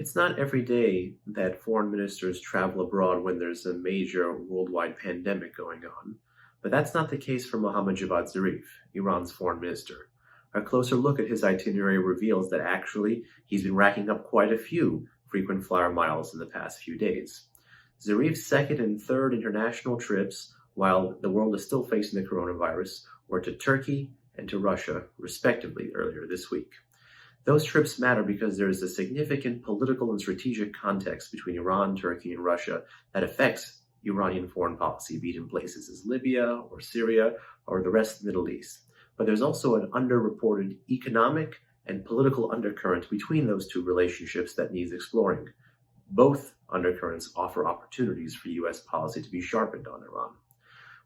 It's not every day that foreign ministers travel abroad when there's a major worldwide pandemic going on, but that's not the case for Mohammad Javad Zarif, Iran's foreign minister. A closer look at his itinerary reveals that actually he's been racking up quite a few frequent flyer miles in the past few days. Zarif's second and third international trips, while the world is still facing the coronavirus, were to Turkey and to Russia, respectively, earlier this week. Those trips matter because there is a significant political and strategic context between Iran, Turkey, and Russia that affects Iranian foreign policy, be it in places as Libya or Syria or the rest of the Middle East. But there's also an underreported economic and political undercurrent between those two relationships that needs exploring. Both undercurrents offer opportunities for U.S. policy to be sharpened on Iran.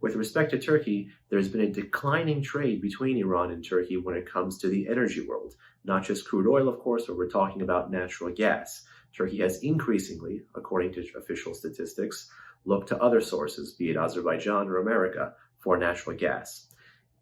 With respect to Turkey, there's been a declining trade between Iran and Turkey when it comes to the energy world. Not just crude oil, of course, but we're talking about natural gas. Turkey has increasingly, according to official statistics, looked to other sources, be it Azerbaijan or America, for natural gas.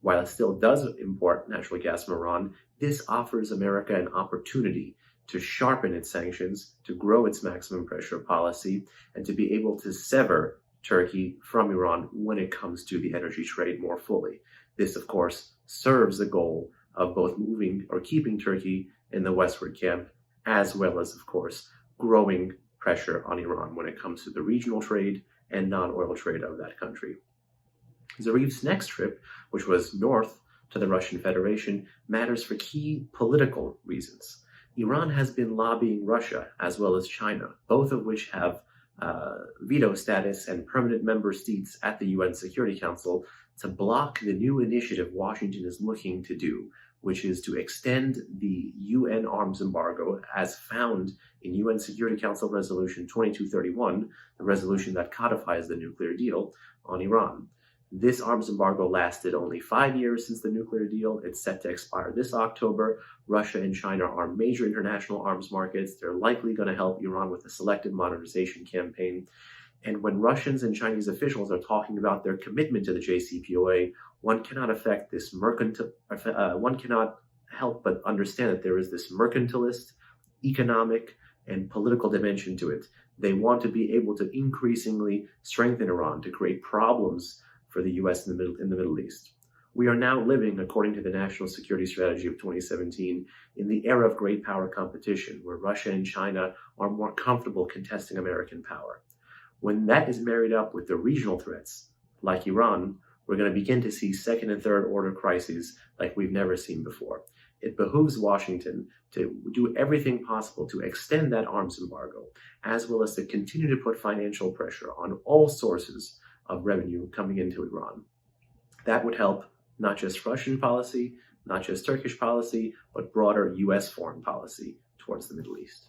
While it still does import natural gas from Iran, this offers America an opportunity to sharpen its sanctions, to grow its maximum pressure policy, and to be able to sever Turkey from Iran when it comes to the energy trade more fully. This, of course, serves the goal of both moving or keeping Turkey in the westward camp, as well as, of course, growing pressure on Iran when it comes to the regional trade and non-oil trade of that country. Zarif's next trip, which was north to the Russian Federation, matters for key political reasons. Iran has been lobbying Russia as well as China, both of which have veto status and permanent member seats at the UN Security Council, to block the new initiative Washington is looking to do, which is to extend the UN arms embargo as found in UN Security Council Resolution 2231, the resolution that codifies the nuclear deal, on Iran. This arms embargo lasted only 5 years since the nuclear deal. It's set to expire this October. Russia and China are major international arms markets. They're likely going to help Iran with a selective modernization campaign. And when Russians and Chinese officials are talking about their commitment to the JCPOA, one cannot help but understand that there is this mercantilist, economic, and political dimension to it. They want to be able to increasingly strengthen Iran, to create problems for the U.S. in the Middle East. We are now living, according to the National Security Strategy of 2017, in the era of great power competition, where Russia and China are more comfortable contesting American power. When that is married up with the regional threats, like Iran, we're going to begin to see second and third order crises like we've never seen before. It behooves Washington to do everything possible to extend that arms embargo, as well as to continue to put financial pressure on all sources of revenue coming into Iran. That would help not just Russian policy, not just Turkish policy, but broader U.S. foreign policy towards the Middle East.